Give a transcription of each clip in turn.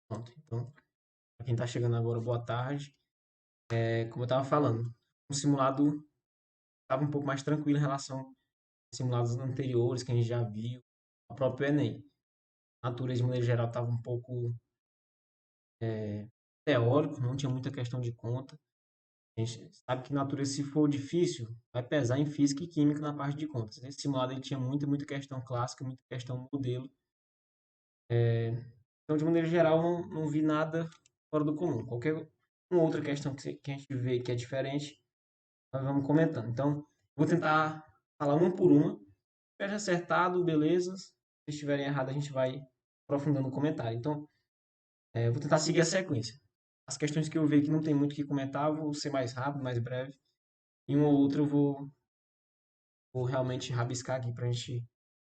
Pronto. Então, para quem está chegando agora, boa tarde. Como eu estava falando, o simulado estava um pouco mais tranquilo em relação aos simulados anteriores que a gente já viu, o próprio Enem. A natureza, de maneira geral, estava um pouco teórico, não tinha muita questão de conta. A gente sabe que natureza, se for difícil, vai pesar em física e química na parte de contas. Esse simulado ele tinha muita questão clássica, muita questão modelo. Então, de maneira geral, não vi nada fora do comum. Qualquer uma outra questão que a gente vê que é diferente, nós vamos comentando. Então, vou tentar falar uma por uma. Se tiver acertado, beleza. Se estiverem errado, a gente vai aprofundando o comentário. Então, vou tentar seguir a sequência. As questões que eu ver que não tem muito o que comentar, eu vou ser mais rápido, mais breve. E uma ou outra eu vou realmente rabiscar aqui para a gente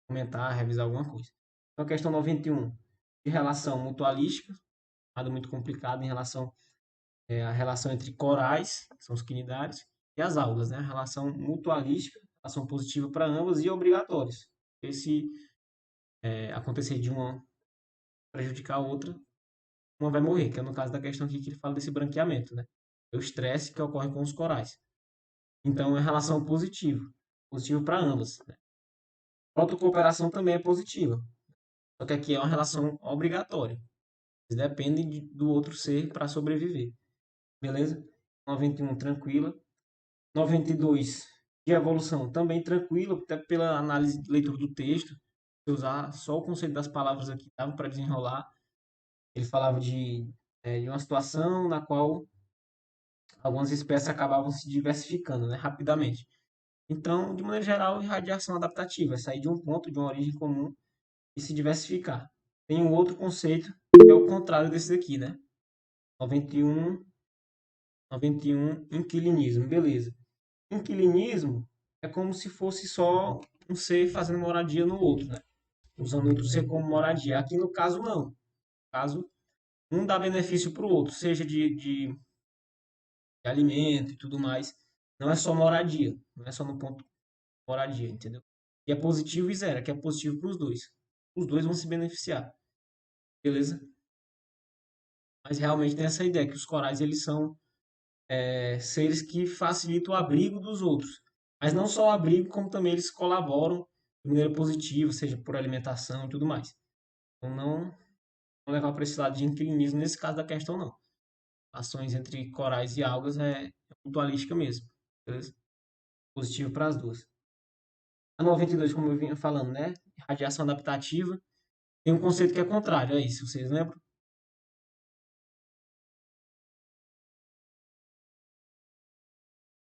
comentar, revisar alguma coisa. Então, a questão 91, de relação mutualística, nada muito complicado em relação à relação entre corais, que são os quinidários, e as algas, né? A relação mutualística, relação positiva para ambas e obrigatórias. Porque se acontecer de uma prejudicar a outra, uma vai morrer, que é no caso da questão aqui que ele fala desse branqueamento, né? É o estresse que ocorre com os corais. Então, é relação positiva, positivo para ambas, né? A autocooperação também é positiva, só que aqui é uma relação obrigatória. Eles dependem do outro ser para sobreviver. Beleza? 91, tranquila. 92, de evolução, também tranquila, até pela análise de leitura do texto. Se usar só o conceito das palavras aqui, dava para desenrolar. Ele falava de uma situação na qual algumas espécies acabavam se diversificando, né, rapidamente. Então, de maneira geral, irradiação adaptativa é sair de um ponto, de uma origem comum e se diversificar. Tem um outro conceito que é o contrário desse daqui, né? 91, 91, inquilinismo, beleza. Inquilinismo é como se fosse só um ser fazendo moradia no outro, né? Usando outro ser como moradia. Aqui no caso, não. No caso, um dá benefício para o outro, seja de alimento e tudo mais. Não é só moradia, não é só no ponto moradia, entendeu? E é positivo e zero, que é positivo para os dois. Os dois vão se beneficiar, beleza? Mas realmente tem essa ideia que os corais eles são seres que facilitam o abrigo dos outros. Mas não só o abrigo, como também eles colaboram de maneira positiva, seja por alimentação e tudo mais. Então não levar para esse lado de inclinismo nesse caso da questão, não. Ações entre corais e algas é mutualística mesmo. Beleza? Positivo para as duas. A 92, como eu vinha falando, né? Radiação adaptativa. Tem um conceito que é contrário, é isso, vocês lembram?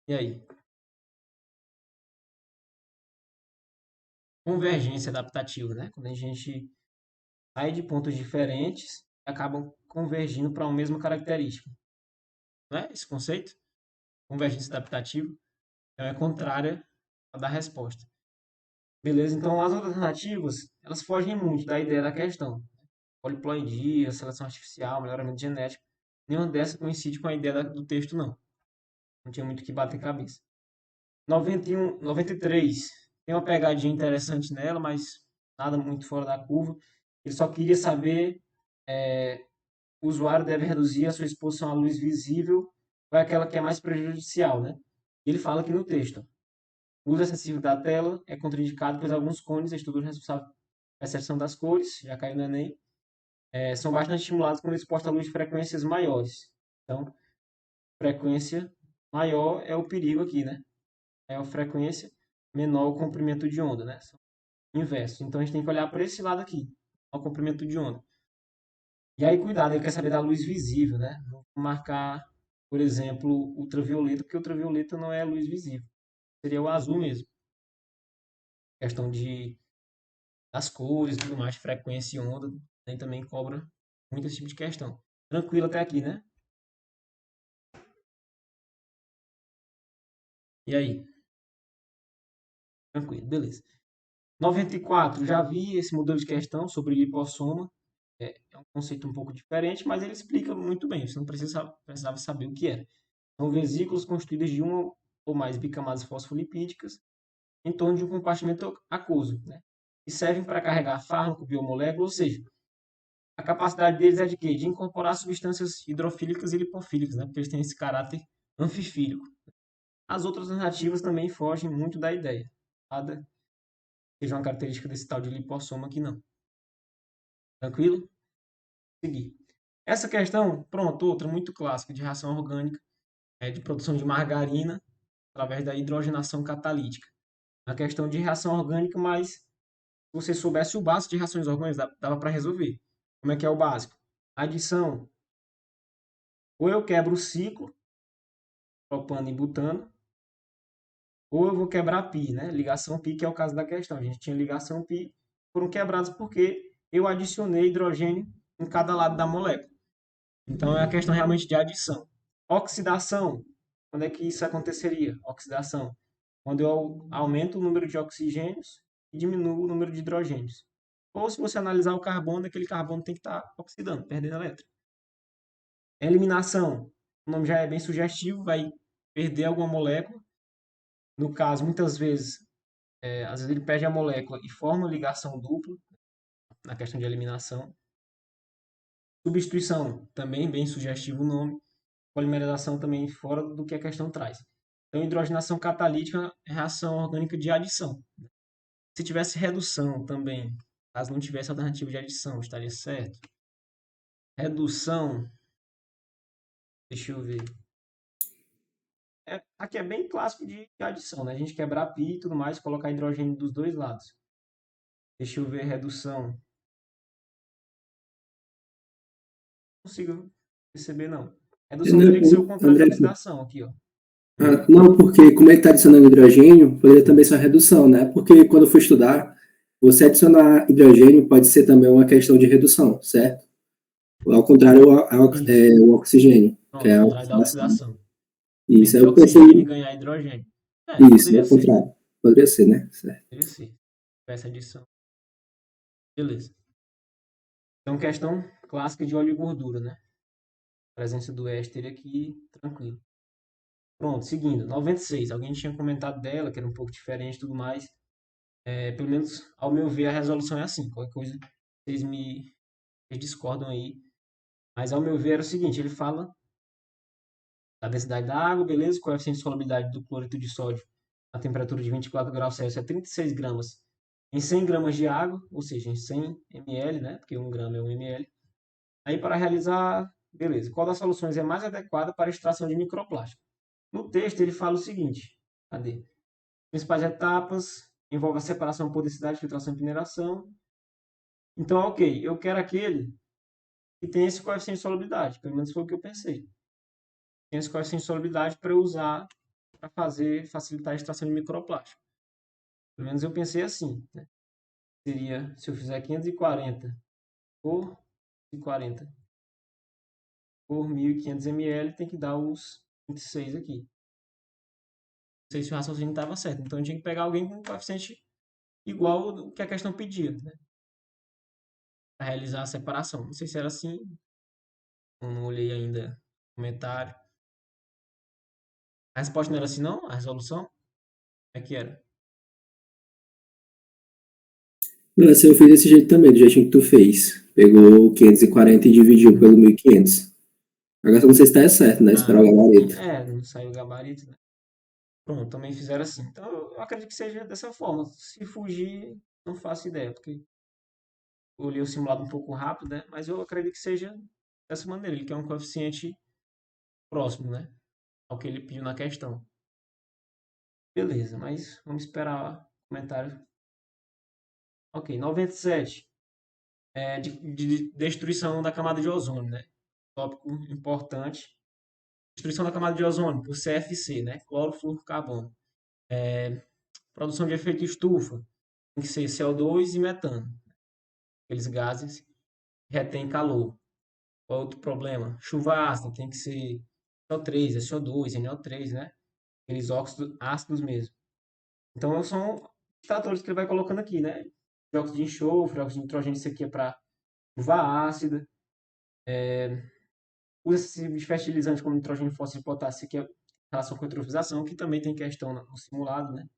E aí? Convergência adaptativa, né? Quando a gente sai de pontos diferentes e acabam convergindo para uma mesma característica. Não é esse conceito? Convergência adaptativa é contrária à da resposta. Beleza? Então, as alternativas, elas fogem muito da ideia da questão. Poliploidia, seleção artificial, melhoramento genético. Nenhuma dessas coincide com a ideia do texto, não. Não tinha muito o que bater cabeça. 91, 93, tem uma pegadinha interessante nela, mas nada muito fora da curva. Ele só queria saber o usuário deve reduzir a sua exposição à luz visível, ou é aquela que é mais prejudicial, né? Ele fala aqui no texto. O uso excessivo da tela é contraindicado, pois alguns cones, estudos responsáveis pela percepção das cores, já caiu no Enem, são bastante estimulados quando expostos à luz de frequências maiores. Então, frequência maior é o perigo aqui, né? Maior frequência, menor o comprimento de onda, né? São inverso. Então, a gente tem que olhar para esse lado aqui, o comprimento de onda. E aí, cuidado, ele quer saber da luz visível, né? Não marcar, por exemplo, ultravioleta, porque ultravioleta não é luz visível. Seria o azul mesmo. Questão das cores, tudo mais, frequência e onda, também cobra muito esse tipo de questão. Tranquilo até aqui, né? E aí? Tranquilo, beleza. 94, já vi esse modelo de questão sobre lipossoma. É um conceito um pouco diferente, mas ele explica muito bem. Você não precisava saber o que era. São vesículas constituídas de uma ou mais bicamadas fosfolipídicas em torno de um compartimento aquoso, né? E servem para carregar fármaco, biomolécula, ou seja, A capacidade deles é de quê? De incorporar substâncias hidrofílicas e lipofílicas, né? Porque eles têm esse caráter anfifílico. As outras alternativas também fogem muito da ideia. Nada seja uma característica desse tal de lipossoma aqui, não. Tranquilo? Seguir. Essa questão, pronto, outra muito clássica de reação orgânica, de produção de margarina através da hidrogenação catalítica. A questão de reação orgânica, mas se você soubesse o básico de reações orgânicas, dava para resolver. Como é que é o básico? Adição. Ou eu quebro o ciclo, propano e butano, ou eu vou quebrar π, né? Ligação π, que é o caso da questão. A gente tinha ligação π, foram quebradas porque eu adicionei hidrogênio em cada lado da molécula. Então é a questão realmente de adição. Oxidação. Quando é que isso aconteceria? Oxidação. Quando eu aumento o número de oxigênios e diminuo o número de hidrogênios. Ou se você analisar o carbono, aquele carbono tem que estar oxidando, perdendo elétron. Eliminação. O nome já é bem sugestivo, vai perder alguma molécula. No caso, muitas vezes, às vezes ele perde a molécula e forma ligação dupla, na questão de eliminação. Substituição, também bem sugestivo o nome. Polimerização também fora do que a questão traz. Então, hidrogenação catalítica é reação orgânica de adição. Se tivesse redução também, caso não tivesse alternativa de adição, estaria certo. Redução, deixa eu ver. Aqui é bem clássico de adição, né? A gente quebrar π e tudo mais, colocar hidrogênio dos dois lados. Deixa eu ver redução. Não consigo perceber, não. Redução teria que ser o contrário André, da oxidação aqui, ó. não, porque como ele está adicionando hidrogênio, poderia também ser uma redução, né? Porque quando eu for estudar, você adicionar hidrogênio pode ser também uma questão de redução, certo? Ao contrário, Isso. o oxigênio, que Pronto, é o a contrário da oxidação. oxidação. Isso, aí Perder eu pensei, oxigênio e ganhar hidrogênio. isso, é Poderia o ser. contrário. Poderia ser, né? Certo. Poderia ser. Essa adição. Beleza. Então, questão clássica de óleo e gordura, né? Presença do éster aqui, tranquilo. Pronto, seguindo. 96. Alguém tinha comentado dela, que era um pouco diferente e tudo mais. Pelo menos, ao meu ver, a resolução é assim. Qualquer coisa, vocês discordam aí. Mas, ao meu ver, era o seguinte. Ele fala da densidade da água, beleza? Coeficiente de solubilidade do cloreto de sódio a temperatura de 24 graus Celsius é 36 gramas em 100 gramas de água, ou seja, em 100 ml, né? Porque 1 grama é 1 ml. Aí, para realizar, beleza. Qual das soluções é mais adequada para a extração de microplástico? No texto, ele fala o seguinte. Cadê? Principais etapas envolve a separação por densidade, filtração e peneiração. Então, ok, eu quero aquele que tem esse coeficiente de solubilidade. Pelo menos foi o que eu pensei. Tem esse coeficiente de solubilidade para eu usar para facilitar a extração de microplástico. Pelo menos eu pensei assim, né? Seria, se eu fizer 540 por 40 por 1.500 ml, tem que dar os 26 aqui. Não sei se o raciocínio estava certo. Então, eu tinha que pegar alguém com um coeficiente igual ao que a questão pedia, né? Para realizar a separação. Não sei se era assim. Eu não olhei ainda o comentário. A resposta não era assim, não? A resolução? Como é que era? Não, assim, eu fiz desse jeito também, do jeitinho que tu fez. Pegou o 540 e dividiu pelo 1500. Agora, não sei se tá certo, né? Esperar Ah, o gabarito. não saiu o gabarito, né? Pronto, também fizeram assim. Então, eu acredito que seja dessa forma. Se fugir, não faço ideia, porque eu olhei o simulado um pouco rápido, né? Mas eu acredito que seja dessa maneira. Ele quer um coeficiente próximo, né? Ao que ele pediu na questão. Beleza, mas vamos esperar o comentário. Ok, 97. De destruição da camada de ozônio, né? Tópico importante. Destruição da camada de ozônio por CFC, né? Clorofluorcarbono. Produção de efeito estufa. Tem que ser CO2 e metano. Aqueles gases que retêm calor. Outro problema. Chuva ácida. Tem que ser CO3, SO2, NO3, né? Aqueles óxidos ácidos mesmo. Então, são os tratores que ele vai colocando aqui, né? Óxido de enxofre, óxido de nitrogênio, isso aqui é para chuva ácida. Usa-se de fertilizante como nitrogênio, fósforo e potássio, que é relação com a eutrofização, que também tem questão no simulado, né?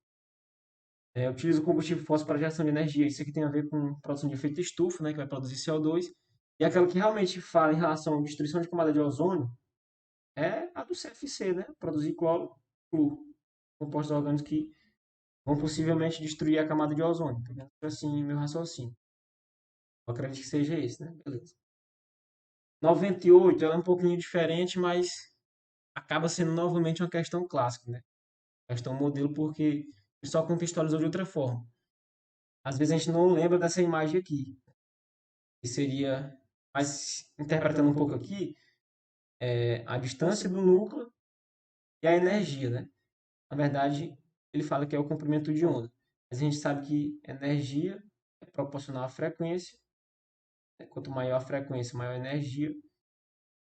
Utiliza o combustível fóssil para geração de energia. Isso aqui tem a ver com produção de efeito estufa, né? Que vai produzir CO2. E aquela que realmente fala em relação à destruição de camada de ozônio é a do CFC, né? Produzir cloro, flúor, compostos orgânicos que vão possivelmente destruir a camada de ozônio. Tá vendo? Assim, meu raciocínio. Eu acredito que seja esse, né? Beleza. 98, ela é um pouquinho diferente, mas acaba sendo novamente uma questão clássica, né? Questão modelo, porque ele só contextualizou de outra forma. Às vezes a gente não lembra dessa imagem aqui, que seria, mas interpretando um pouco aqui, a distância do núcleo e a energia, né? Na verdade, ele fala que é o comprimento de onda. Mas a gente sabe que energia é proporcional à frequência. Né? Quanto maior a frequência, maior a energia,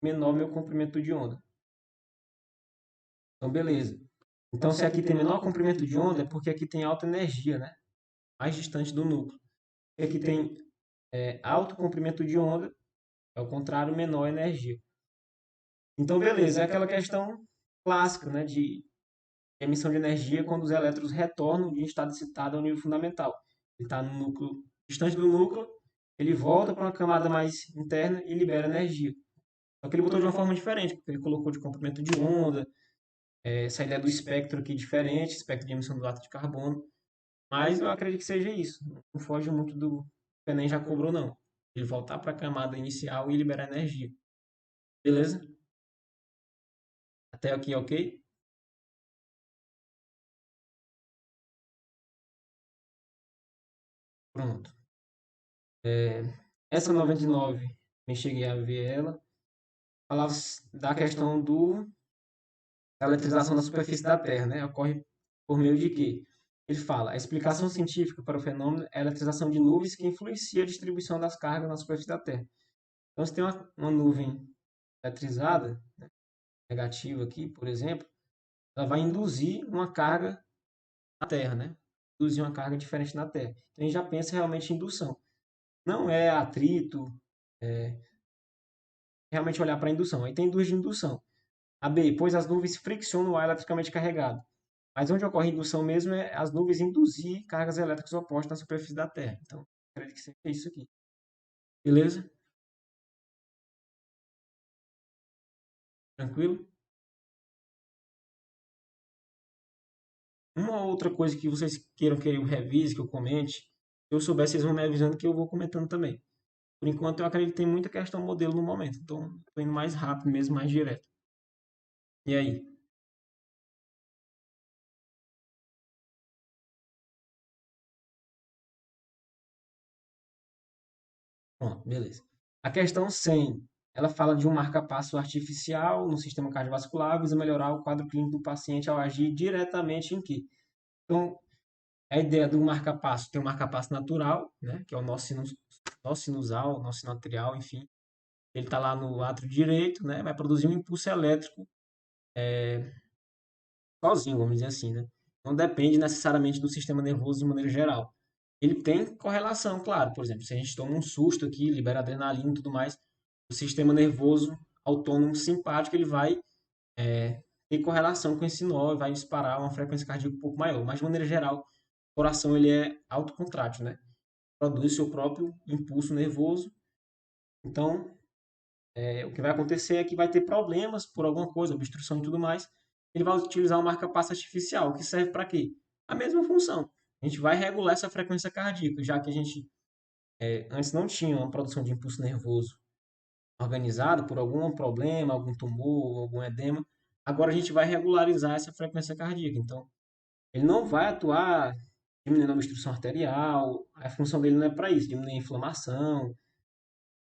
menor meu comprimento de onda. Então, beleza. Então, se aqui tem menor comprimento de onda, é porque aqui tem alta energia, né? Mais distante do núcleo. E aqui tem alto comprimento de onda, é o contrário, menor energia. Então, beleza, é aquela questão clássica, né, de emissão de energia quando os elétrons retornam de um estado excitado ao nível fundamental. Ele está no núcleo, distante do núcleo, ele volta para uma camada mais interna e libera energia. Só que ele botou de uma forma diferente, porque ele colocou de comprimento de onda, essa ideia do espectro aqui diferente, espectro de emissão do átomo de carbono. Mas eu acredito que seja isso. Não foge muito do que o Enem já cobrou, não. Ele voltar para a camada inicial e liberar energia. Beleza? Até aqui, ok? Pronto. Essa 99, nem cheguei a ver ela. Falava da questão da eletrização da superfície da Terra, né? Ocorre por meio de quê? Ele fala, a explicação científica para o fenômeno é a eletrização de nuvens que influencia a distribuição das cargas na superfície da Terra. Então, se tem uma nuvem eletrizada, né, negativa aqui, por exemplo, ela vai induzir uma carga na Terra, né? Induzir uma carga diferente na Terra. Então, a gente já pensa realmente em indução. Não é atrito, é realmente olhar para a indução. Aí tem duas de indução. A B, pois as nuvens friccionam o ar eletricamente carregado. Mas onde ocorre indução mesmo é as nuvens induzir cargas elétricas opostas na superfície da Terra. Então, acredito que seja isso aqui. Beleza? Tranquilo? Uma outra coisa que vocês queiram que eu revise, que eu comente, se eu souber, vocês vão me avisando que eu vou comentando também. Por enquanto, eu acredito que tem muita questão modelo no momento. Então, estou indo mais rápido mesmo, mais direto. E aí? Pronto, beleza. A questão 100, ela fala de um marca-passo artificial no sistema cardiovascular, visa melhorar o quadro clínico do paciente ao agir diretamente em quê? Então, a ideia do marca-passo tem um marca-passo natural, né, que é o nó sinusal, nó sinoatrial, enfim. Ele está lá no átrio direito, né, vai produzir um impulso elétrico sozinho, vamos dizer assim, né? Não depende necessariamente do sistema nervoso de maneira geral. Ele tem correlação, claro. Por exemplo, se a gente toma um susto aqui, libera adrenalina e tudo mais, o sistema nervoso autônomo simpático ele vai ter correlação com esse nó e vai disparar uma frequência cardíaca um pouco maior. Mas de maneira geral, o coração ele é autocontrátil, né? Produz seu próprio impulso nervoso. Então, o que vai acontecer é que vai ter problemas por alguma coisa, obstrução e tudo mais. Ele vai utilizar o marca-passo artificial, que serve para quê? A mesma função. A gente vai regular essa frequência cardíaca, já que a gente antes não tinha uma produção de impulso nervoso organizada por algum problema, algum tumor, algum edema. Agora a gente vai regularizar essa frequência cardíaca. Então, ele não vai atuar diminuindo a obstrução arterial, a função dele não é para isso, diminuir a inflamação.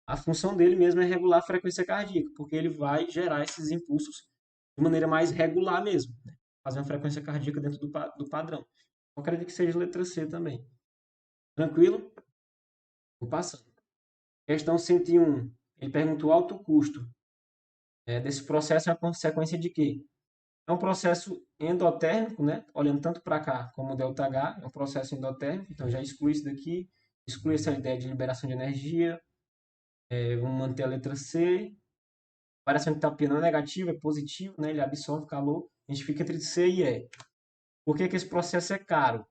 A função dele mesmo é regular a frequência cardíaca, porque ele vai gerar esses impulsos de maneira mais regular mesmo, né? Fazer uma frequência cardíaca dentro do padrão. Eu acredito que seja letra C também. Tranquilo? Vou passando. Questão 101. Ele perguntou o alto custo. Desse processo é a consequência de quê? É um processo endotérmico, né? Olhando tanto para cá como o ΔH, é um processo endotérmico, então já exclui isso daqui, exclui essa ideia de liberação de energia. Vamos manter a letra C. Variação de entalpia não é negativa, é positivo, né? Ele absorve calor. A gente fica entre C e E. Por que que esse processo é caro?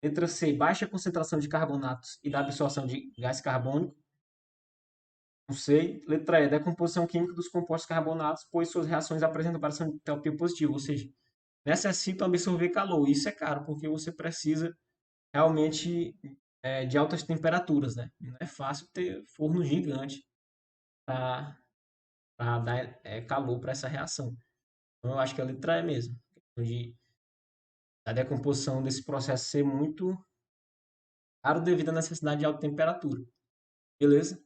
Letra C, baixa concentração de carbonatos e da absorção de gás carbônico. Não sei. Letra E, decomposição química dos compostos carbonatos, pois suas reações apresentam variação de entalpia positiva, ou seja, necessitam absorver calor. Isso é caro, porque você precisa realmente de altas temperaturas, né? Não é fácil ter forno gigante para dar calor para essa reação. Então, eu acho que a letra E mesmo. De a decomposição desse processo ser muito caro devido à necessidade de alta temperatura. Beleza?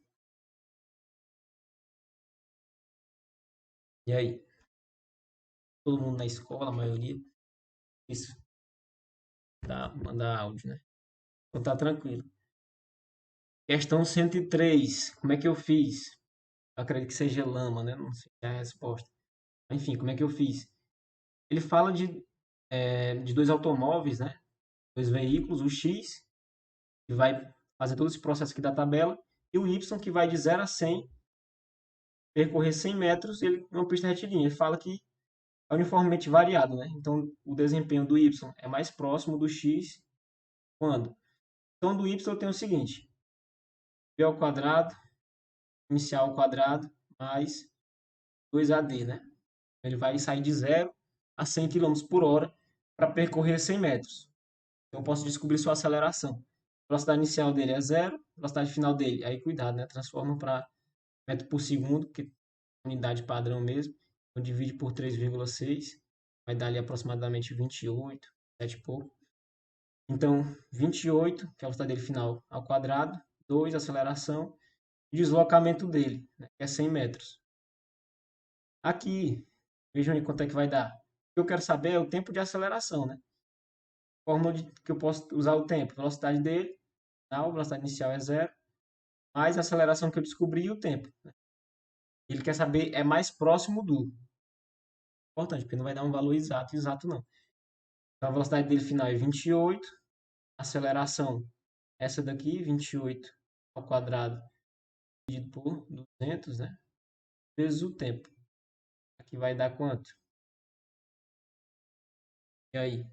E aí? Todo mundo na escola, a maioria. Isso, mandar áudio, né? Então tá tranquilo. Questão 103. Como é que eu fiz? Eu acredito que seja lama, né? Não sei a resposta. Enfim, como é que eu fiz? Ele fala de dois automóveis, né? Dois veículos, o X, que vai fazer todo esse processo aqui da tabela, e o Y, que vai de 0 a 100, percorrer 100 metros, ele é uma pista retilínea. Ele fala que é uniformemente variado, né? Então, o desempenho do Y é mais próximo do X quando? Então, do Y eu tenho o seguinte, B ao quadrado, inicial ao quadrado, mais 2AD, né? Ele vai sair de 0 a 100 km por hora para percorrer 100 metros. Então, eu posso descobrir sua aceleração. A velocidade inicial dele é 0, a velocidade final dele, aí cuidado, né? Transforma para metro por segundo, que é unidade padrão mesmo. Então, divide por 3,6, vai dar ali aproximadamente 28, 7 e pouco. Então, 28, que é a velocidade dele final, ao quadrado, 2, aceleração, e deslocamento dele, né, que é 100 metros. Aqui, vejam aí quanto é que vai dar. O que eu quero saber é o tempo de aceleração, né? Fórmula que eu posso usar o tempo, velocidade dele, a velocidade inicial é 0, mais a aceleração que eu descobri e o tempo. Né? Ele quer saber, é mais próximo do. Importante, porque não vai dar um valor exato não. Então, a velocidade dele final é 28, aceleração, essa daqui, 28 ao quadrado, dividido por 200, né? Vezes o tempo. Aqui vai dar quanto? E aí?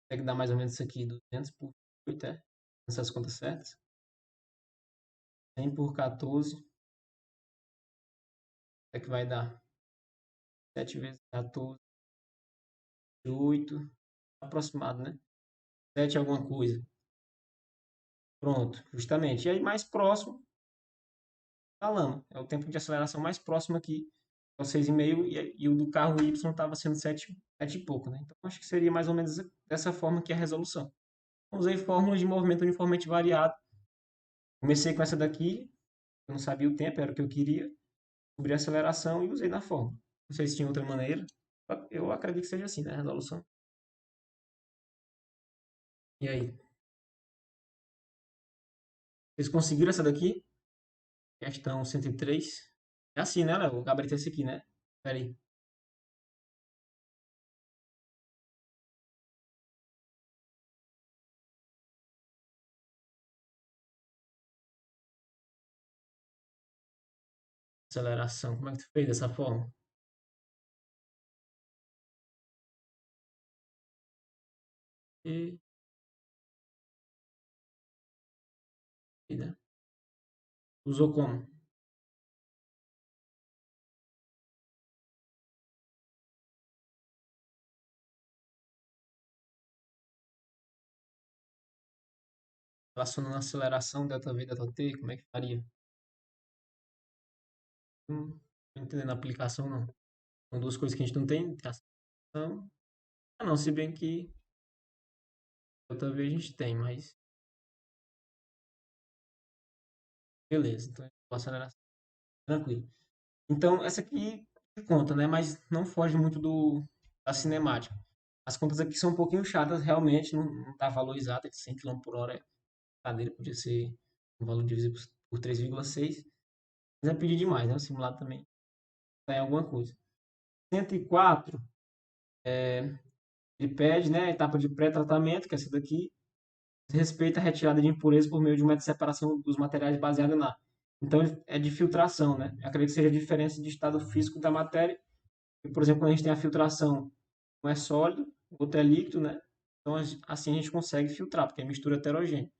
Tem que dar mais ou menos isso aqui, 200 por 8, é? Essas contas certas? 100 por 14, é que vai dar 7 vezes 14, 8, aproximado, né? 7 alguma coisa. Pronto, justamente. E aí mais próximo da lama. É o tempo de aceleração mais próximo aqui. É o 6,5 e o do carro Y estava sendo 7 e pouco, né? Então acho que seria mais ou menos dessa forma que é a resolução. Usei fórmulas de movimento uniformemente variado. Comecei com essa daqui, eu não sabia o tempo, era o que eu queria. Descobri a aceleração e usei na fórmula. Não sei se tinha outra maneira. Eu acredito que seja assim, né? A resolução. E aí? Vocês conseguiram essa daqui? Questão 103. É assim, né, Léo? O gabarito é esse aqui, né? Espera aí. Aceleração. Como é que tu fez dessa forma? E, né? Usou como? Relacionando a aceleração, delta V, delta T, como é que faria? Não entendendo a aplicação, não. São duas coisas que a gente não tem. Aceleração. Ah, não, se bem que delta V a gente tem, mas beleza. Então, aceleração. Tranquilo. Então, essa aqui conta, né? Mas não foge muito da cinemática. As contas aqui são um pouquinho chatas, realmente, não dá valor exato, é de 100 km por hora. A cadeira podia ser um valor dividido por 3,6. Mas é pedir demais, né? O simulado também está em alguma coisa. 104, ele pede, né? A etapa de pré-tratamento, que é essa daqui. Respeita a retirada de impurezas por meio de uma de separação dos materiais baseada na. Então, é de filtração, né? Eu acredito que seja a diferença de estado físico da matéria. Por exemplo, quando a gente tem a filtração, um é sólido, o outro é líquido, né? Então, assim a gente consegue filtrar, porque é mistura heterogênea.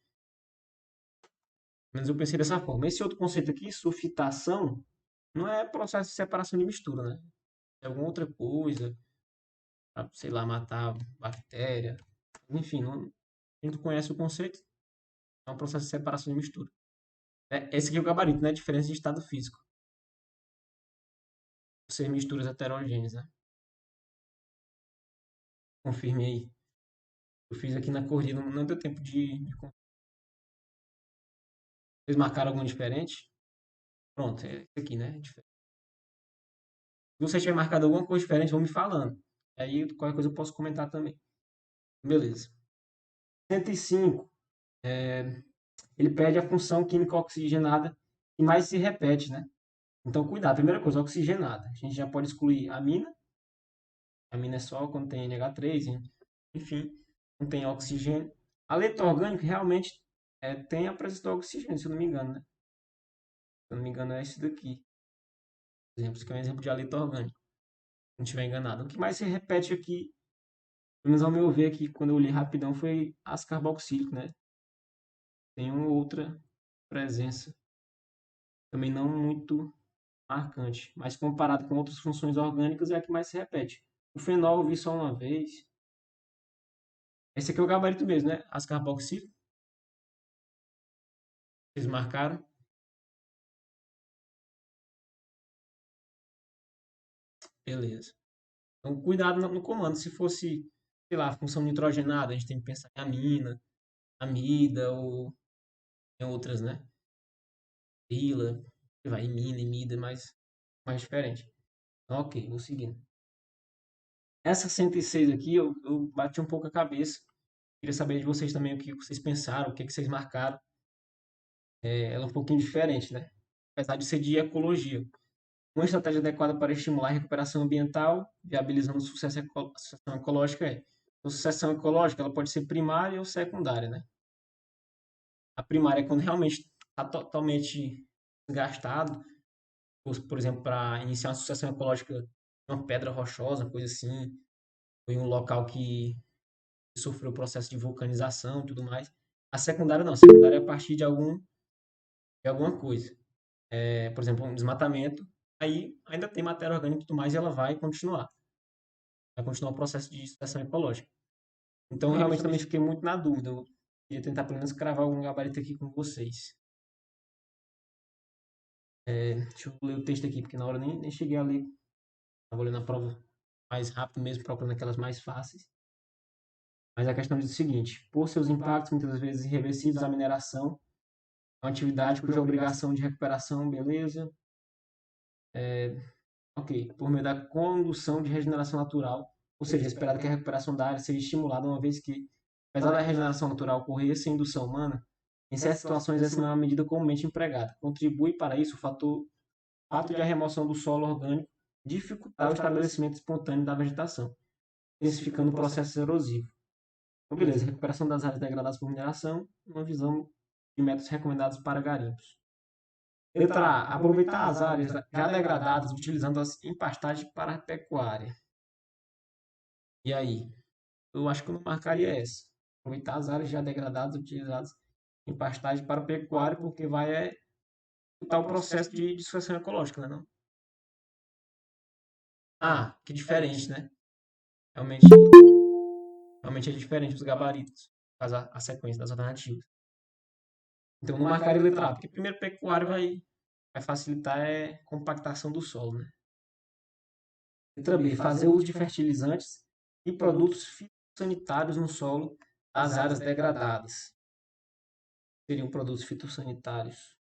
Mas eu pensei dessa forma. Esse outro conceito aqui, sulfitação, não é processo de separação de mistura, né? É alguma outra coisa, pra, sei lá, matar bactéria. Enfim, não, a gente conhece o conceito, é um processo de separação de mistura. Esse aqui é o gabarito, né? Diferença de estado físico. Ser misturas heterogêneas, né? Confirme aí. Eu fiz aqui na corrida, não deu tempo de... Vocês marcaram algum diferente? Pronto, é esse aqui, né? Se você tiver marcado alguma coisa diferente, vão me falando. Aí qualquer coisa eu posso comentar também. Beleza. 105. Ele pede a função química oxigenada que mais se repete, né? Então, cuidado. Primeira coisa, oxigenada. A gente já pode excluir amina. Amina é só quando tem NH3, enfim, não tem oxigênio. A letra orgânica realmente tem a presença do oxigênio, se eu não me engano, né? Se eu não me engano, é esse daqui. Por exemplo, esse aqui é um exemplo de aleto orgânico. Se não estiver enganado. O que mais se repete aqui, pelo menos ao meu ver aqui, quando eu li rapidão, foi ácido carboxílico, né? Tem uma outra presença. Também não muito marcante, mas comparado com outras funções orgânicas é a que mais se repete. O fenol eu vi só uma vez. Esse aqui é o gabarito mesmo, né? Ácido carboxílico. Vocês marcaram? Beleza. Então, cuidado no comando. Se fosse, sei lá, função nitrogenada, a gente tem que pensar em amina, amida ou em outras, né? Pila, vai imina, imida, mais diferente. Então, ok, vou seguindo. Essa 106 aqui, eu bati um pouco a cabeça. Queria saber de vocês também o que vocês pensaram, o que vocês marcaram. Ela é um pouquinho diferente, né? Apesar de ser de ecologia. Uma estratégia adequada para estimular a recuperação ambiental, viabilizando sucessão ecológica é. A sucessão ecológica ela pode ser primária ou secundária, né? A primária é quando realmente está totalmente desgastado, por exemplo, para iniciar uma sucessão ecológica em uma pedra rochosa, uma coisa assim, ou em um local que sofreu o processo de vulcanização e tudo mais. A secundária não, a secundária é a partir de alguma coisa. Por exemplo, um desmatamento, aí ainda tem matéria orgânica e tudo mais, e ela vai continuar. Vai continuar o processo de sucessão ecológica. Então, realmente também fiquei muito na dúvida. Eu queria tentar pelo menos cravar algum gabarito aqui com vocês. Deixa eu ler o texto aqui, porque na hora nem cheguei a ler. Estava lendo a prova mais rápido mesmo, procurando aquelas mais fáceis. Mas a questão diz o seguinte: por seus impactos muitas vezes irreversíveis, a mineração é uma atividade cuja obrigação de recuperação, beleza, ok, por meio da condução de regeneração natural, ou seja, é esperado que a recuperação da área seja estimulada, uma vez que, apesar da regeneração natural ocorrer sem indução humana, em certas situações essa não é uma medida comumente empregada. Contribui para isso o fato de a remoção do solo orgânico dificultar o estabelecimento espontâneo da vegetação, intensificando o processo erosivo. Então, beleza, recuperação das áreas degradadas por mineração, uma visão de métodos recomendados para garimpos. Letra A. Aproveitar as áreas já degradadas utilizando-as em pastagem para a pecuária. E aí? Eu acho que eu não marcaria essa. Aproveitar as áreas já degradadas utilizadas em pastagem para a pecuária, porque vai dificultar o processo de sucessão ecológica, né? Não? Ah, que diferente, né? Realmente, realmente é diferente os gabaritos, a sequência das alternativas. Então, eu não marcaria letra A, porque primeiro pecuária vai facilitar a compactação do solo, né? Letra B, fazer uso de fertilizantes e produtos fitossanitários no solo das áreas degradadas. Seriam produtos fitossanitários.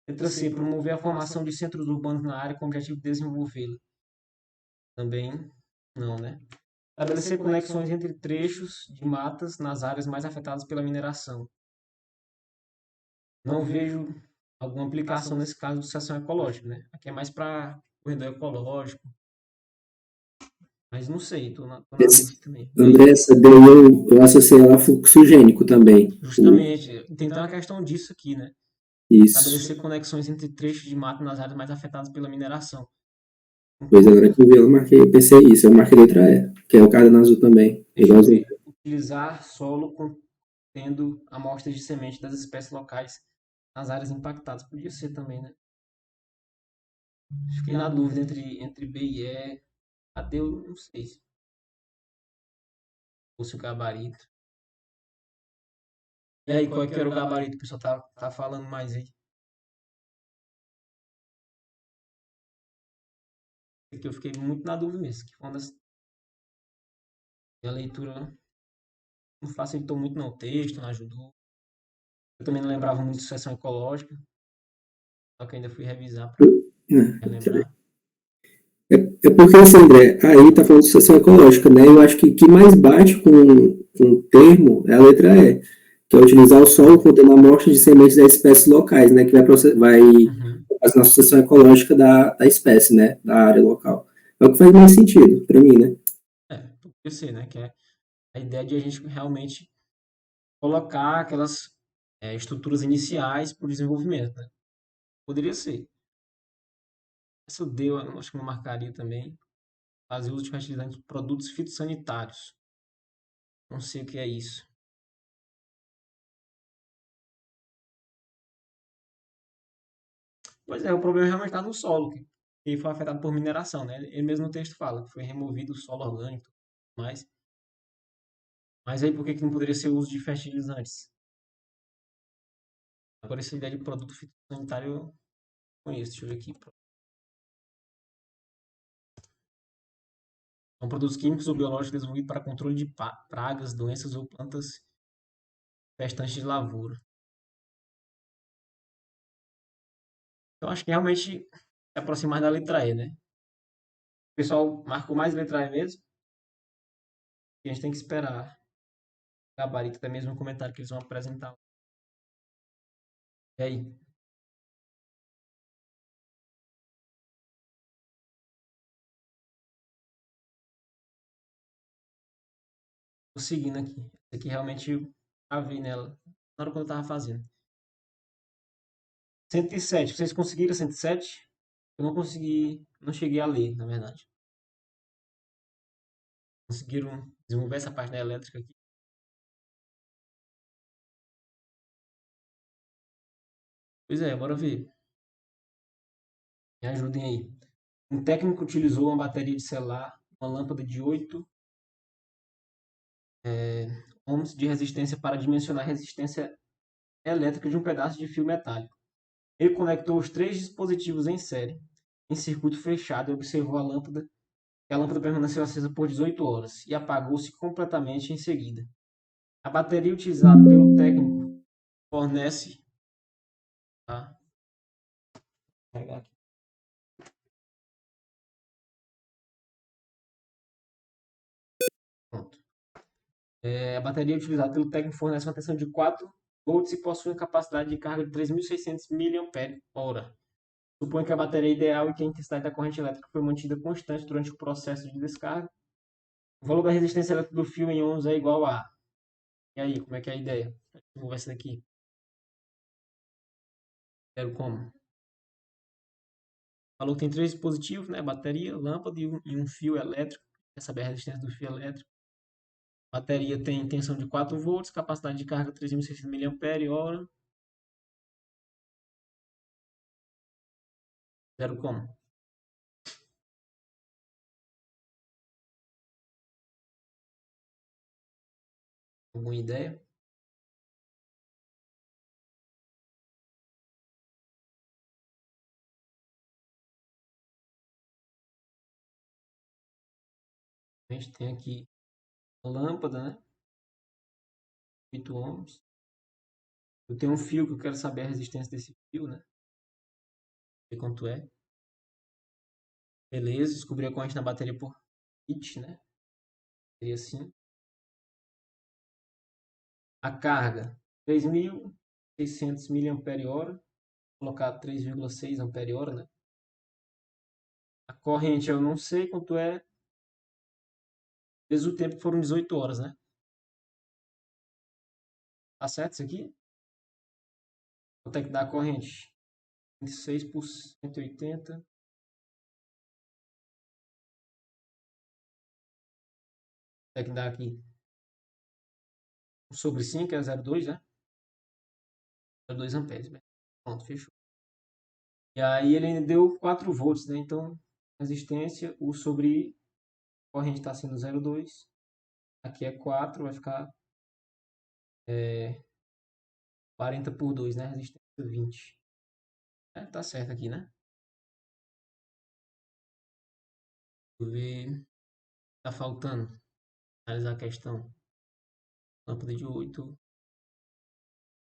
Letra C, promover a formação de centros urbanos na área com o objetivo de desenvolvê-la. Também não, né? Estabelecer conexões entre trechos de matas nas áreas mais afetadas pela mineração. Não vejo alguma aplicação nesse caso de sucessão ecológica, né? Aqui é mais para corredor ecológico. Mas não sei, tô na dúvida também. André, essa daí eu associei ela a fluxogênico também. Justamente, tem uma questão disso aqui, né? Isso. Estabelecer conexões entre trechos de mata nas áreas mais afetadas pela mineração. Pois agora que eu vi, eu pensei isso, eu marquei letra E, que é o caso azul também. Deixa eu ver. Utilizar solo com tendo amostras de semente das espécies locais nas áreas impactadas. Podia ser também, né? Fiquei na dúvida entre B e E. Até eu não sei se fosse o gabarito. E aí, qual é que era o gabarito? O pessoal tá falando mais aí. Porque eu fiquei muito na dúvida mesmo. Que foi uma das... A leitura não facilitou muito não. O texto não ajudou. Eu também não lembrava muito de sucessão ecológica. Só que ainda fui revisar para relembrar. É porque, assim, André, aí tá falando de sucessão ecológica, né? Eu acho que o que mais bate com o termo é a letra E, que é utilizar o solo contendo amostras de sementes das espécies locais, né? Que vai Uhum. fazer a sucessão ecológica da espécie, né? Da área local. É o que faz mais sentido para mim, né? Podia ser, né? Que é a ideia de a gente realmente colocar aquelas estruturas iniciais para o desenvolvimento, né? Poderia ser. Essa eu dei, eu acho que eu marcaria também. Fazer uso de fertilizantes, produtos fitossanitários. Não sei o que é isso. Pois é, o problema realmente está no solo, que foi afetado por mineração, né? Ele mesmo no texto fala que foi removido o solo orgânico, mas aí por que não poderia ser o uso de fertilizantes? Agora essa ideia de produto fitossanitário eu conheço, deixa eu ver aqui. São produtos químicos ou biológicos desenvolvidos para controle de pragas, doenças ou plantas infestantes de lavoura. Então acho que realmente se aproximar da letra E, né? O pessoal marcou mais letra E mesmo, e a gente tem que esperar o gabarito, até mesmo o comentário que eles vão apresentar. E aí? Tô seguindo aqui. Essa aqui realmente eu travei nela na hora quando eu tava fazendo. 107. Vocês conseguiram 107? Eu não consegui, não cheguei a ler, na verdade. Conseguiram desenvolver essa parte da elétrica aqui? Pois é, bora ver. Me ajudem aí. Um técnico utilizou uma bateria de celular, uma lâmpada de 8 ohms de resistência para dimensionar a resistência elétrica de um pedaço de fio metálico. Ele conectou os três dispositivos em série, em circuito fechado, e observou a lâmpada permaneceu acesa por 18 horas e apagou-se completamente em seguida. A bateria utilizada pelo técnico fornece. Tá? Pronto. A bateria utilizada pelo técnico fornece uma tensão de 4 volts e possui uma capacidade de carga de 3.600 mAh. Suponha que a bateria é ideal e que a intensidade da corrente elétrica foi mantida constante durante o processo de descarga. O valor da resistência elétrica do fio em ohms é igual a. E aí, como é que é a ideia? Vamos ver essa daqui. Quero como? Falou que tem três dispositivos, né? Bateria, lâmpada e um fio elétrico. Quer saber a resistência do fio elétrico? A bateria tem tensão de 4 volts, capacidade de carga 3.600 mAh. Zero como? Alguma ideia? A gente tem aqui a lâmpada, né? 8 ohms. Eu tenho um fio que eu quero saber a resistência desse fio, né? Ver quanto é. Beleza, descobri a corrente na bateria por bit, né? Seria assim. A carga, 3.600 mAh. Vou colocar 3,6 ampere-hora, né? A corrente eu não sei quanto é. Vezes o tempo que foram 18 horas, né? Tá certo isso aqui? Quanto é que dá a corrente? 26 por 180. Quanto é que dá aqui? 1 sobre 5 é 0,2, né? 0,2 amperes. Pronto, fechou. E aí ele deu 4 volts, né? Então, resistência, U sobre I, corrente está sendo 0,2. Aqui é 4, vai ficar 40 por 2, né? Resistência 20. Tá certo aqui, né? Deixa eu ver. Tá faltando. Analisar a questão. Lâmpada de 8.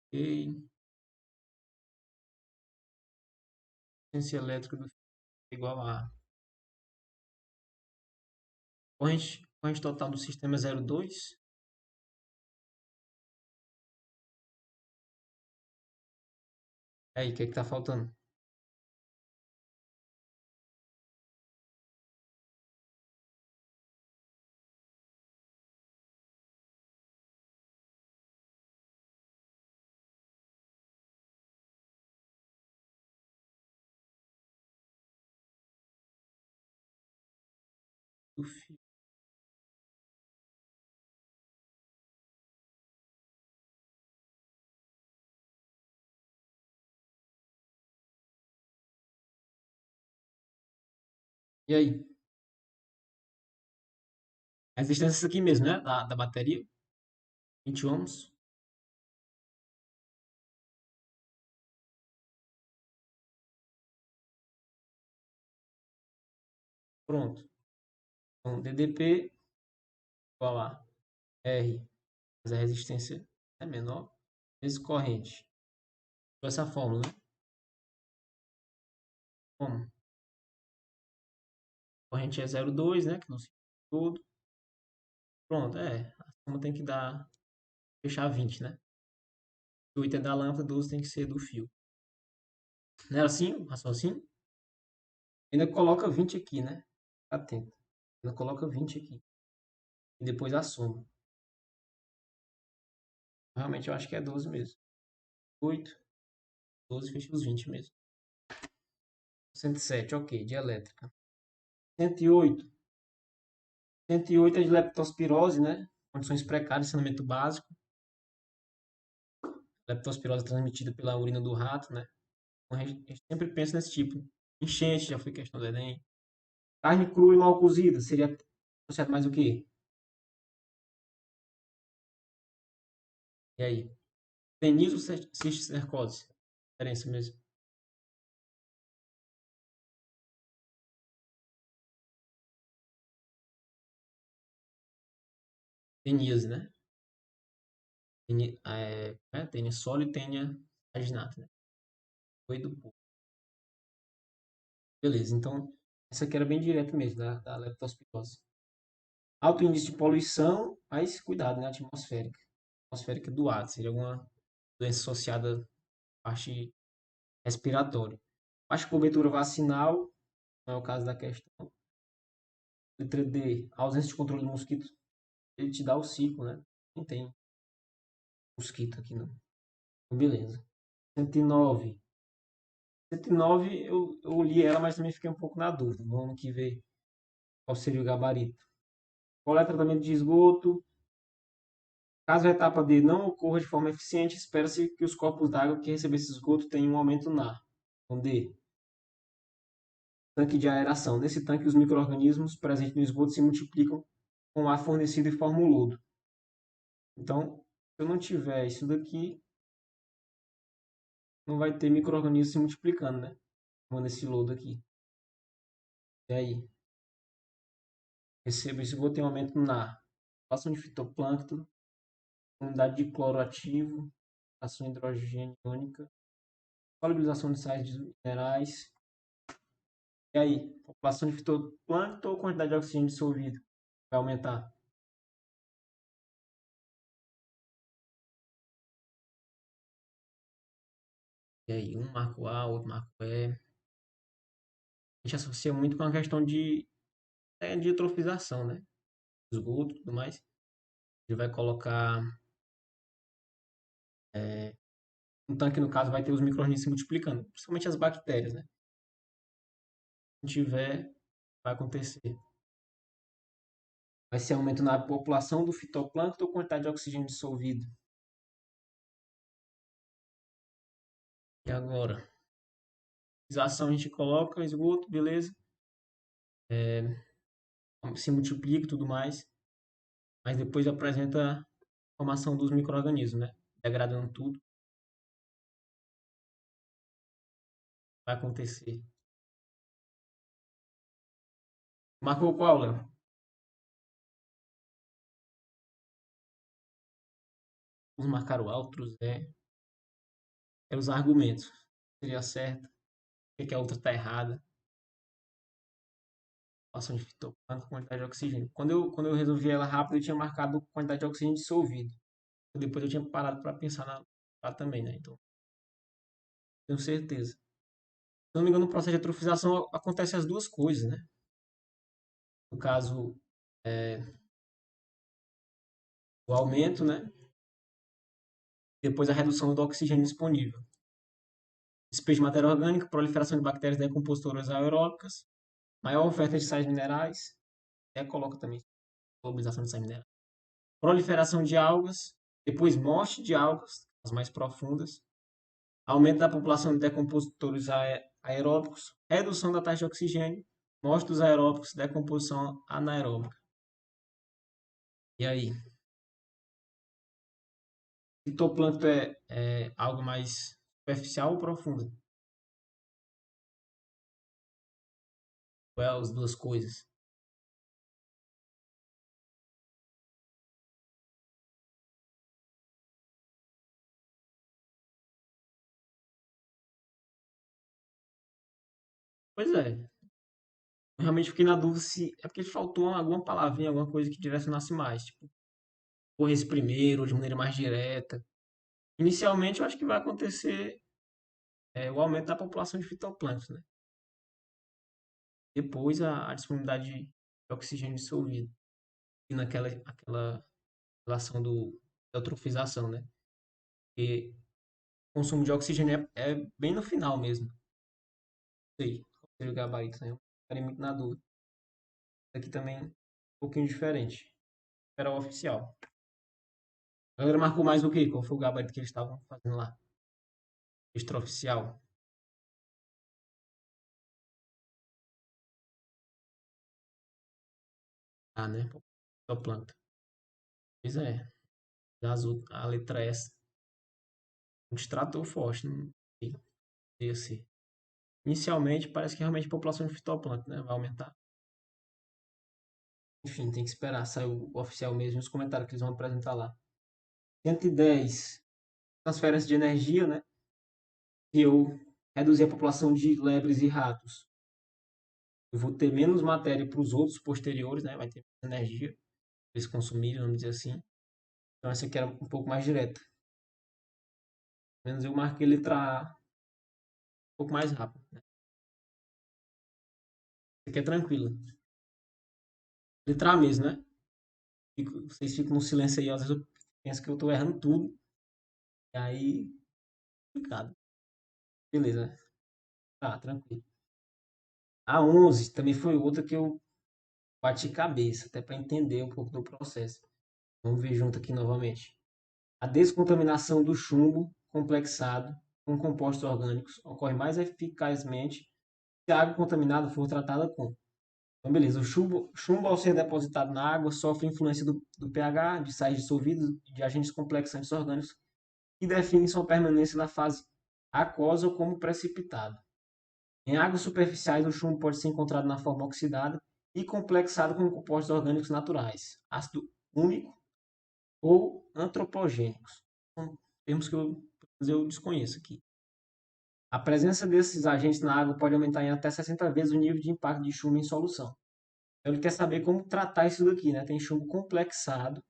Ok. Resistência elétrica do fio é igual a corrente total do sistema é 0,2. Aí, o que é que tá faltando? Do fio. E aí? A resistência é essa aqui mesmo, né? Da bateria. 20 ohms. Pronto. Então, DDP igual a R, mas a resistência é menor, vezes corrente. Com essa fórmula, né? Como? Corrente é 0,2, né? Que não se todo. Pronto, a soma tem que dar, fechar 20, né? 8 é da lâmpada, 12 tem que ser do fio. Não era assim o raciocínio? Ainda coloca 20 aqui, né? Atento. Ainda coloca 20 aqui. E depois a soma. Realmente eu acho que é 12 mesmo. 8, 12, fecha os 20 mesmo. 107, ok, de elétrica. 108. 108 é de leptospirose, né? Condições precárias, saneamento básico. Leptospirose transmitida pela urina do rato, né? Então, a gente sempre pensa nesse tipo. Enchente, já foi questão do Enem. Carne crua e mal cozida, seria associado mais o quê? E aí? Tenis ou cisticercose? Diferença mesmo. Teníase, né? Tênia solo e tênia aginata, né? Foi do povo. Beleza, então essa aqui era bem direto mesmo, da leptospirose. Alto índice de poluição, mas cuidado, né? Atmosférica. Atmosférica do ar, seria alguma doença associada à parte respiratória. Baixa cobertura vacinal, não é o caso da questão. Letra D, ausência de controle de mosquito. Ele te dá o ciclo, né? Não tem mosquito aqui, não. Beleza. 109. 109 eu li ela, mas também fiquei um pouco na dúvida. Vamos aqui ver qual seria o gabarito. Coleta tratamento de esgoto. Caso a etapa D não ocorra de forma eficiente, espera-se que os corpos d'água que recebem esse esgoto tenham um aumento na. Então, D. Tanque de aeração. Nesse tanque, os micro-organismos presentes no esgoto se multiplicam com o ar fornecido e formam lodo. Então, se eu não tiver isso daqui, não vai ter micro-organismos se multiplicando, né? Manda esse lodo aqui. E aí? Recebo esse esgoto tem um aumento na ação de fitoplâncton, unidade de cloro ativo, ação de hidrogênio iônica, solubilização de sais minerais. E aí, população de fitoplâncton ou quantidade de oxigênio dissolvido vai aumentar? E aí, um marco A, outro marco E. A gente associa muito com a questão de eutrofização, né? Esgoto e tudo mais. Ele vai colocar um tanque, no caso, vai ter os micro-organismos se multiplicando, principalmente as bactérias, né? Se não tiver, vai acontecer. Vai ser aumento na população do fitoplâncton ou quantidade de oxigênio dissolvido. E agora? Utilização a gente coloca esgoto, beleza. Se multiplica e tudo mais. Mas depois apresenta a formação dos micro-organismos, né? Degradando tudo. Vai acontecer. Marcou qual, Léo? Uns marcaram outros, é os argumentos. Seria certo, o que a outra está errada. Ação de fitoplâncton, quantidade de oxigênio. Quando eu resolvi ela rápido, eu tinha marcado quantidade de oxigênio dissolvido. Depois eu tinha parado para pensar lá também, né? Então, tenho certeza. Se não me engano, no processo de eutrofização acontece as duas coisas, né? No caso, o aumento, né? Depois a redução do oxigênio disponível. Despejo de matéria orgânica, proliferação de bactérias decompostoras aeróbicas, maior oferta de sais minerais, coloca também mobilização de sais minerais. Proliferação de algas, depois morte de algas, as mais profundas, aumento da população de decompositores aeróbicos, redução da taxa de oxigênio, morte dos aeróbicos, decomposição anaeróbica. E aí? Fitoplâncton é algo mais superficial ou profundo? Ou é as duas coisas? Pois é. Eu realmente fiquei na dúvida se é porque faltou alguma palavrinha, alguma coisa que direcionasse mais. Tipo, corresse primeiro, ou de maneira mais direta. Inicialmente, eu acho que vai acontecer o aumento da população de fitoplâncton, né? Depois, a disponibilidade de oxigênio dissolvido. E aquela relação da eutrofização, né? Porque o consumo de oxigênio é bem no final mesmo. Não sei qual seria o gabarito, né? Eu ficaria muito na dúvida. Aqui também um pouquinho diferente. Era o oficial. A galera marcou mais o quê? Qual foi o gabarito que eles estavam fazendo lá? Extraoficial. Ah, né? Fitoplâncton. Pois é. A letra S. Um distrator forte. Não sei se. Inicialmente, parece que realmente a população de fitoplâncton, né? Vai aumentar. Enfim, tem que esperar sair o oficial mesmo, os comentários que eles vão apresentar lá. 110. Transferência de energia, né? Se eu reduzir a população de lebres e ratos, eu vou ter menos matéria para os outros posteriores, né? Vai ter menos energia para eles consumirem, vamos dizer assim. Então essa aqui era um pouco mais direta. Pelo menos eu marquei letra A um pouco mais rápido. Né? Essa aqui é tranquila. Letra A mesmo, né? Vocês ficam no silêncio aí, às vezes eu penso que eu estou errando tudo. E aí, complicado. Beleza, né? Tá, tranquilo. A 11 também foi outra que eu bati cabeça, até para entender um pouco do processo. Vamos ver junto aqui novamente. A descontaminação do chumbo complexado com compostos orgânicos ocorre mais eficazmente se a água contaminada for tratada com. Então, beleza. O chumbo ao ser depositado na água, sofre influência do pH, de sais dissolvidos, de agentes complexantes orgânicos, que definem sua permanência na fase aquosa ou como precipitado. Em águas superficiais, o chumbo pode ser encontrado na forma oxidada e complexado com compostos orgânicos naturais, ácido úmico ou antropogênicos. São termos que eu desconheço aqui. A presença desses agentes na água pode aumentar em até 60 vezes o nível de impacto de chumbo em solução. Então, ele quer saber como tratar isso daqui, né? Tem chumbo complexado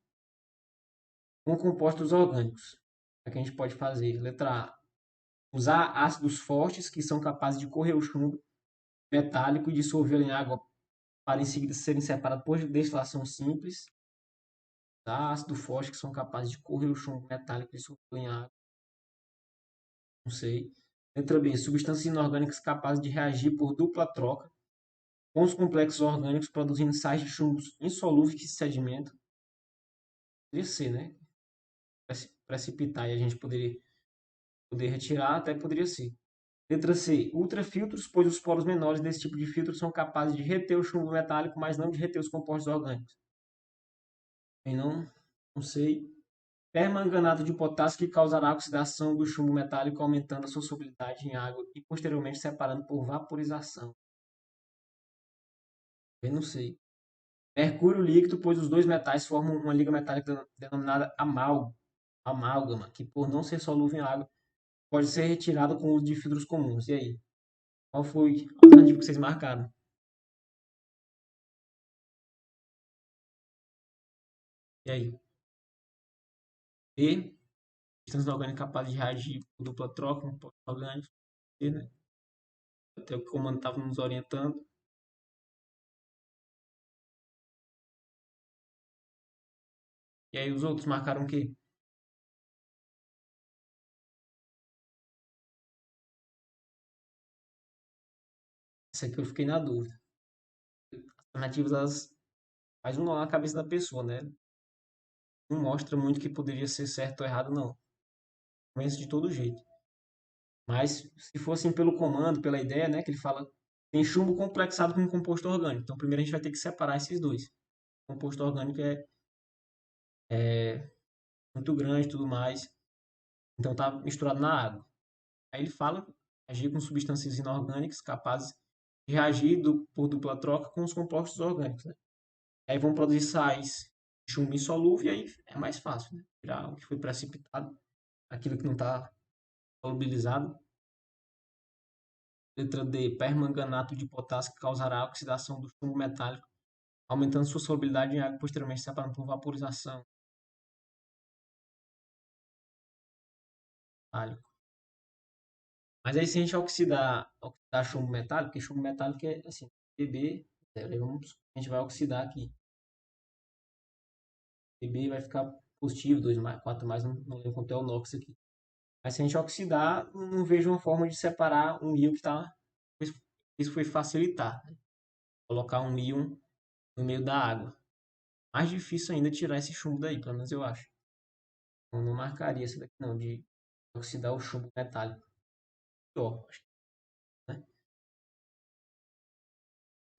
com compostos orgânicos. O que a gente pode fazer? Letra A. Usar ácidos fortes que são capazes de correr o chumbo metálico e dissolvê-lo em água para em seguida serem separados por destilação simples. Usar ácido forte que são capazes de correr o chumbo metálico e dissolvê-lo em água. Não sei. Letra B. Substâncias inorgânicas capazes de reagir por dupla troca com os complexos orgânicos produzindo sais de chumbos insolúveis que se sedimentam. Poderia ser, né? Precipitar e a gente poder retirar, até poderia ser. Letra C. Ultrafiltros, pois os poros menores desse tipo de filtro são capazes de reter o chumbo metálico, mas não de reter os compostos orgânicos. E não sei. Permanganato de potássio que causará a oxidação do chumbo metálico, aumentando a sua solubilidade em água e posteriormente separando por vaporização. Eu não sei. Mercúrio líquido, pois os dois metais formam uma liga metálica denominada amálgama, que por não ser solúvel em água, pode ser retirada com o uso de filtros comuns. E aí? Qual foi a alternativa que vocês marcaram? E aí? E substâncias orgânicas capazes de reagir por dupla troca com compostos orgânicos. E, né? Até o que o comando estava nos orientando. E aí os outros marcaram o quê? Isso aqui eu fiquei na dúvida. As alternativas, elas faz um nó na cabeça da pessoa, né? Não mostra muito que poderia ser certo ou errado, não. Convence de todo jeito. Mas se fosse pelo comando, pela ideia, né, que ele fala, tem chumbo complexado com composto orgânico. Então primeiro a gente vai ter que separar esses dois. O composto orgânico é muito grande e tudo mais. Então tá misturado na água. Aí ele fala agir com substâncias inorgânicas capazes de reagir por dupla troca com os compostos orgânicos. Né? Aí vão produzir sais de chumbo insolúvel e aí é mais fácil, né? Tirar o que foi precipitado, aquilo que não está solubilizado. Letra D. Permanganato de potássio que causará a oxidação do chumbo metálico, aumentando sua solubilidade em água e posteriormente separando por vaporização. Metálico. Mas aí se a gente oxidar chumbo metálico, porque chumbo metálico é assim, Pb, a gente vai oxidar aqui. Pb vai ficar positivo, 2 mais, 4 mais, não lembro quanto é o NOx aqui. Mas se a gente oxidar, não vejo uma forma de separar um íon que está... Isso foi facilitar, né? Colocar um íon no meio da água. Mais difícil ainda tirar esse chumbo daí, pelo menos eu acho. Eu não marcaria essa daqui não, de oxidar o chumbo metálico. Ó, né?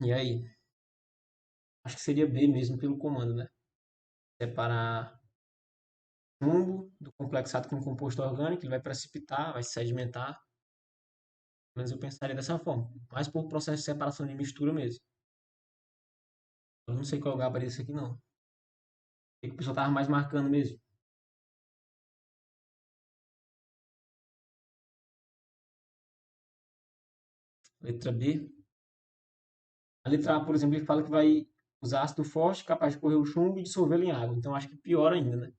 E aí? Acho que seria B mesmo pelo comando, né? Separar chumbo do complexado com composto orgânico, ele vai precipitar, vai se sedimentar. Mas eu pensaria dessa forma, mais por processo de separação de mistura mesmo. Eu não sei qual é o gabarito disso aqui não. O que o pessoal tava mais marcando mesmo? Letra B. A letra A, por exemplo, ele fala que vai usar ácido forte, capaz de correr o chumbo e dissolvê-lo em água. Então acho que pior ainda, né?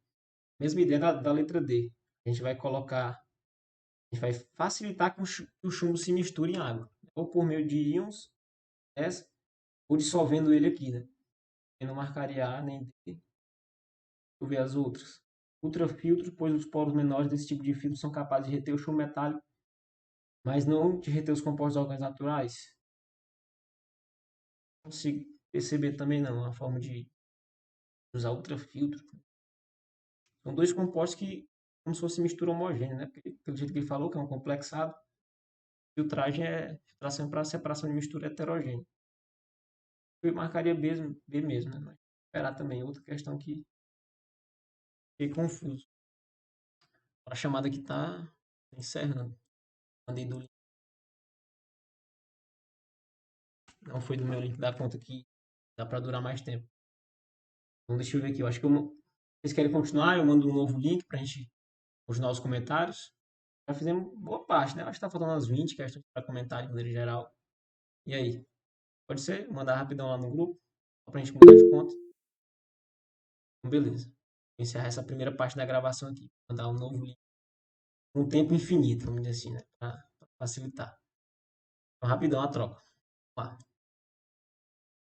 Mesma ideia da letra D. A gente vai colocar, a gente vai facilitar que o chumbo se misture em água. Ou por meio de íons, essa, ou dissolvendo ele aqui, né? Eu não marcaria A nem D. Deixa eu ver as outras. Ultrafiltro, pois os poros menores desse tipo de filtro são capazes de reter o chumbo metálico, mas não de reter os compostos orgânicos naturais. Não consigo perceber também não a forma de usar ultrafiltro. São dois compostos que como se fosse mistura homogênea, né? Porque, pelo jeito que ele falou, que é um complexado, filtragem é filtração para separação de mistura heterogênea. Eu marcaria B mesmo, né? Mas esperar também outra questão que fiquei confuso. A chamada aqui está encerrando. Mandei do link. Não foi do meu link da conta que dá para durar mais tempo. Então deixa eu ver aqui. Eu acho que vocês querem continuar? Eu mando um novo link para a gente continuar os comentários. Já fizemos boa parte, né? Acho que tá faltando umas 20 questões para comentar de maneira geral. E aí? Pode ser? Mandar rapidão lá no grupo? Só pra gente mudar de conta. Então, beleza. Vou encerrar essa primeira parte da gravação aqui. Mandar um novo link. Um tempo infinito, vamos dizer assim, né? Para facilitar. Então, rapidão a troca. Vamos lá.